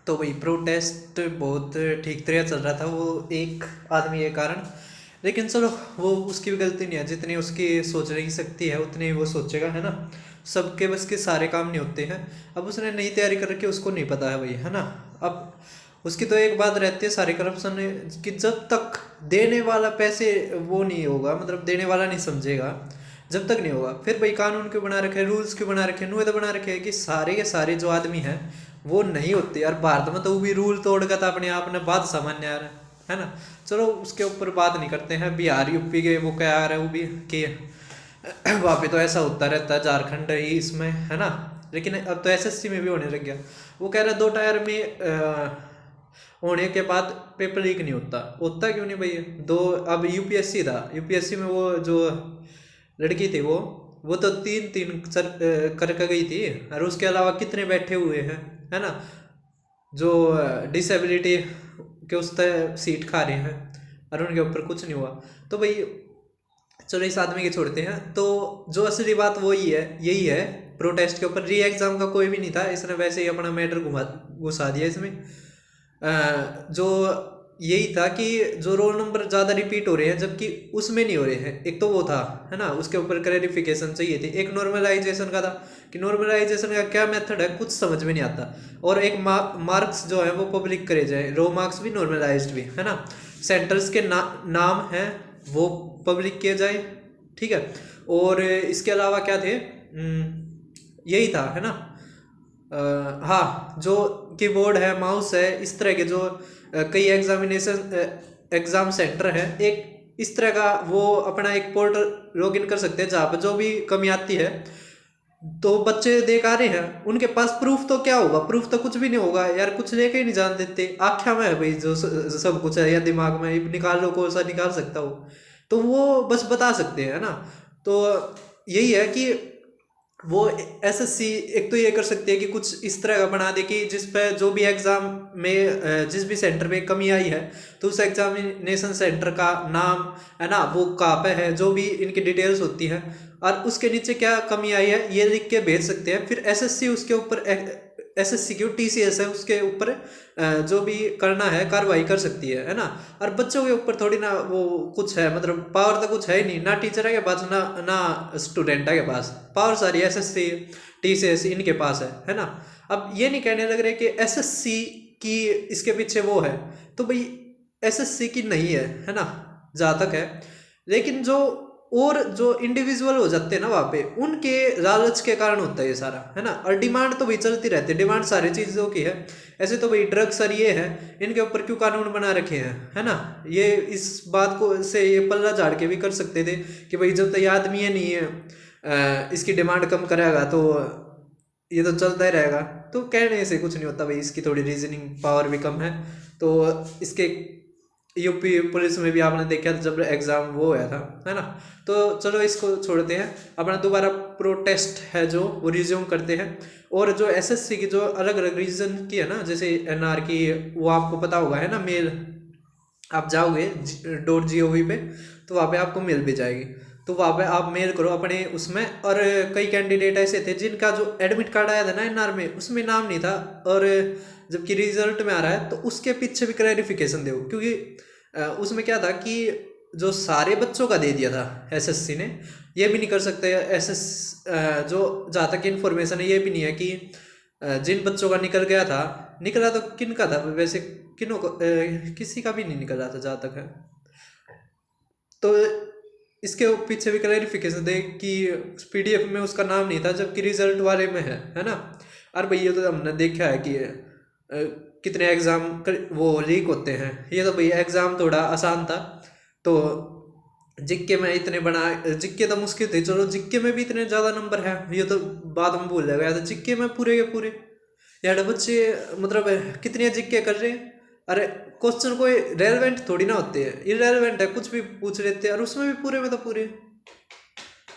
तो वही प्रोटेस्ट बहुत ठीक तरह चल रहा था वो एक आदमी के कारण। लेकिन चलो, वो उसकी भी गलती नहीं है, जितनी उसकी सोचने की शक्ति है उतनी वो सोचेगा, है ना। सबके बस के सारे काम नहीं होते हैं। अब उसने नई तैयारी कर रखी है, उसको नहीं पता है भाई, है ना। अब उसकी तो एक बात रहती है सारे करप्शन की, जब तक देने वाला पैसे वो नहीं होगा, मतलब देने वाला नहीं समझेगा, जब तक नहीं होगा फिर भाई कानून क्यों बना रखे, रूल्स क्यों बना रखे, नुए तो बना रखे हैं कि सारे के सारे जो आदमी हैं वो नहीं होते यार। भारत में तो वो भी रूल तोड़ का था अपने आप ने बात सामान्य यार, है ना। चलो उसके ऊपर बात नहीं करते हैं। बिहार यूपी के वो क्या आ रहा है वो भी कि वहाँ पे तो ऐसा होता रहता है, झारखंड ही इसमें, है ना। लेकिन अब तो एसएससी में भी होने लग गया। वो कह रहा है 2 टायर में होने के बाद पेपर लीक नहीं होता। होता क्यों नहीं भैया? दो, अब यूपीएससी था, यूपीएससी में वो जो लड़की थी वो तो 3-3 करके गई थी, और उसके अलावा कितने बैठे हुए हैं, है ना, जो डिसेबिलिटी के उस तरह सीट खा रहे हैं और उनके ऊपर कुछ नहीं हुआ। तो भाई चलो इस आदमी के छोड़ते हैं। तो जो असली बात वो ही है, यही है। प्रोटेस्ट के ऊपर री एग्जाम का कोई भी नहीं था, इसने वैसे ही अपना मैटर घुसा दिया इसमें। जो यही था कि जो रोल नंबर ज़्यादा रिपीट हो रहे हैं जबकि उसमें नहीं हो रहे हैं, एक तो वो था, है ना। उसके ऊपर क्लैरिफिकेशन चाहिए थी। एक नॉर्मलाइजेशन का था कि नॉर्मलाइजेशन का क्या मेथड है, कुछ समझ में नहीं आता। और एक मार्क्स जो है वो पब्लिक करे जाए, रो मार्क्स भी नॉर्मलाइज्ड भी, है ना। सेंटर्स के नाम हैं वो पब्लिक किए जाए, ठीक है। और इसके अलावा क्या थे, यही था, है ना। हाँ, जो कीबोर्ड है, माउस है, इस तरह के जो कई एग्जाम सेंटर है, एक इस तरह का वो अपना एक पोर्टल लॉगिन कर सकते हैं जहाँ पर जो भी कमी आती है तो बच्चे देख आ रहे हैं, उनके पास प्रूफ तो क्या होगा, प्रूफ तो कुछ भी नहीं होगा यार, कुछ लेके ही नहीं जान देते। आख्या में है भाई जो सब कुछ है, या दिमाग में निकाल लो, कौन सा निकाल सकता हो, तो वो बस बता सकते हैं, है ना। तो यही है कि वो एसएससी एक तो ये कर सकती है कि कुछ इस तरह का बना दे कि जिस पे जो भी एग्जाम में जिस भी सेंटर पे कमी आई है तो उस एग्जामिनेशन सेंटर का नाम, है ना, वो कहाँ पे है, जो भी इनकी डिटेल्स होती हैं, और उसके नीचे क्या कमी आई है ये लिख के भेज सकते हैं। फिर एसएससी उसके ऊपर, एसएससी की टीसीएस है उसके ऊपर जो भी करना है कार्रवाई कर सकती है ना। और बच्चों के ऊपर थोड़ी ना वो कुछ है, मतलब पावर तो कुछ है ही नहीं, ना टीचर है के पास, ना ना स्टूडेंट है के पास। पावर सारी एसएससी टीसीएस इनके पास है ना। अब ये नहीं कहने लग रहे कि एसएससी की इसके पीछे वो है, तो भाई एसएससी की नहीं है ना, जहाँ तक है। लेकिन जो और जो इंडिविजुअल हो जाते हैं ना वहाँ पे, उनके लालच के कारण होता है ये सारा, है ना। और डिमांड तो भाई चलती रहती है, डिमांड सारी चीज़ों की है। ऐसे तो भाई ड्रग्स और ये है, इनके ऊपर क्यों कानून बना रखे हैं, है ना। ये इस बात को से ये पल्ला झाड़ के भी कर सकते थे कि भाई जब तक ये आदमी है नहीं है इसकी डिमांड कम करेगा तो ये तो चलता ही रहेगा। तो कहने से कुछ नहीं होता भाई, इसकी थोड़ी रीजनिंग पावर भी कम है। तो इसके यूपी पुलिस में भी आपने देखा था जब एग्ज़ाम वो होया था, है ना। तो चलो इसको छोड़ते हैं, अपना दोबारा प्रोटेस्ट है जो वो रिज्यूम करते हैं। और जो एसएससी की जो अलग अलग रीजन की है ना, जैसे एनआर की, वो आपको पता होगा, है ना। मेल आप जाओगे .gov पे, तो वहाँ पे आपको मिल भी जाएगी। तो वहाँ पे आप मेल करो अपने उसमें। और कई कैंडिडेट ऐसे थे जिनका जो एडमिट कार्ड आया था ना एनआर में, उसमें नाम नहीं था, और जबकि रिजल्ट में आ रहा है तो उसके पीछे भी क्लैरिफिकेशन दो। क्योंकि उसमें क्या था कि जो सारे बच्चों का दे दिया था एसएससी ने, ये भी नहीं कर सकते जो जहाँ तक इन्फॉर्मेशन है ये भी नहीं है कि जिन बच्चों का निकल गया था, निकला तो किन का था वैसे, किनों को किसी का भी नहीं निकला था जहाँ तक है। तो इसके पीछे भी क्लैरिफिकेशन दे कि पीडीएफ में उसका नाम नहीं था जबकि रिजल्ट वाले में है ना। और भैया तो हमने देखा है कि कितने एग्ज़ाम वो लीक होते हैं। ये तो भैया एग्ज़ाम थोड़ा आसान था, तो जिक्के में इतने बना, जिक्के तो मुश्किल थे, चलो जिक्के में भी इतने ज़्यादा नंबर है, ये तो बाद में भूल जाएगा। या तो जिक्के में पूरे के पूरे यार बच्चे, मतलब कितने जिक्के कर रहे हैं। अरे क्वेश्चन कोई रेलेवेंट थोड़ी ना होते हैं, इरेलेवेंट है, कुछ भी पूछ लेते हैं, और उसमें भी पूरे में तो पूरे,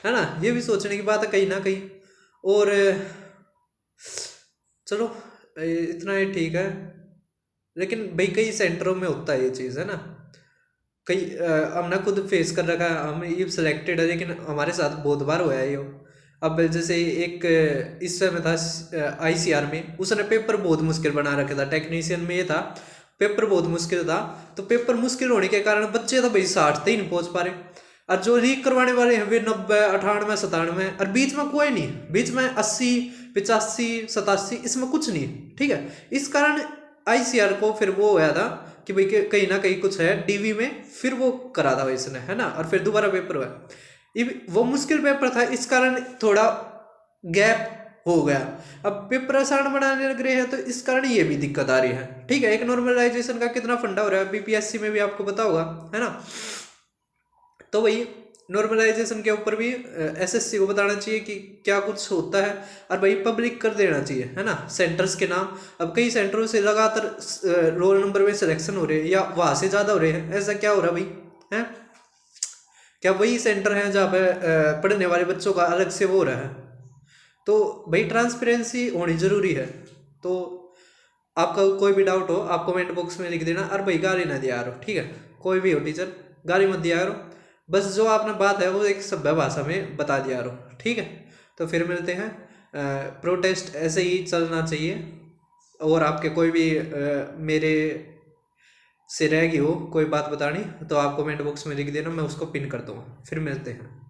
है ना। ये भी सोचने की बात है कहीं ना कहीं। और चलो इतना ही ठीक है। लेकिन भाई कई सेंटरों में होता है ये चीज़, है ना। कई हमने खुद फेस कर रखा है, हम ये सिलेक्टेड है, लेकिन हमारे साथ बहुत बार हुआ है ये। अब जैसे एक इस समय था ICR में, उसने पेपर बहुत मुश्किल बना रखा था। टेक्नीशियन में ये था, पेपर बहुत मुश्किल था। तो पेपर मुश्किल होने के कारण बच्चे तो भाई 60 तक ही नहीं पहुंच पा रहे, और जो लीक करवाने वाले हैं वे 90, 98, 97, और बीच में कोई नहीं, बीच में 80, 85, 87, इसमें कुछ नहीं। ठीक है, इस कारण ICR को फिर वो होया था कि भाई कहीं ना कहीं कुछ है DV में, फिर वो करा था इसने, है ना, और फिर दोबारा पेपर हुआ। वो मुश्किल पेपर था, इस कारण थोड़ा गैप हो गया। अब पेपर आसान बनाने लग रहे हैं, तो इस कारण ये भी दिक्कत आ रही है। ठीक है, एक नॉर्मलाइजेशन का कितना फंडा हो रहा है BPSC में भी आपको पता होगा, है ना। तो वही नॉर्मलाइजेशन के ऊपर भी SSC को बताना चाहिए कि क्या कुछ होता है, और भाई पब्लिक कर देना चाहिए, है ना, सेंटर्स के नाम। अब कई सेंटरों से लगातार रोल नंबर में सिलेक्शन हो रहे हैं, या वहां से ज़्यादा हो रहे हैं, ऐसा क्या हो रहा भाई, है क्या वही सेंटर है जहाँ पे पढ़ने वाले बच्चों का अलग से वो हो रहा है। तो भाई ट्रांसपेरेंसी होनी जरूरी है। तो आपका कोई भी डाउट हो आप कमेंट बॉक्स में लिख देना, और भाई गाली ना दिया करो, ठीक है, कोई भी हो टीचर गाली मत दिया करो, बस जो आपने बात है वो एक सभ्य भाषा में बता दिया करो, ठीक है। तो फिर मिलते हैं। प्रोटेस्ट ऐसे ही चलना चाहिए, और आपके कोई भी मेरे से रह गई हो कोई बात बतानी, तो आप कमेंट बॉक्स में लिख देना, मैं उसको पिन कर दूँगा। फिर मिलते हैं।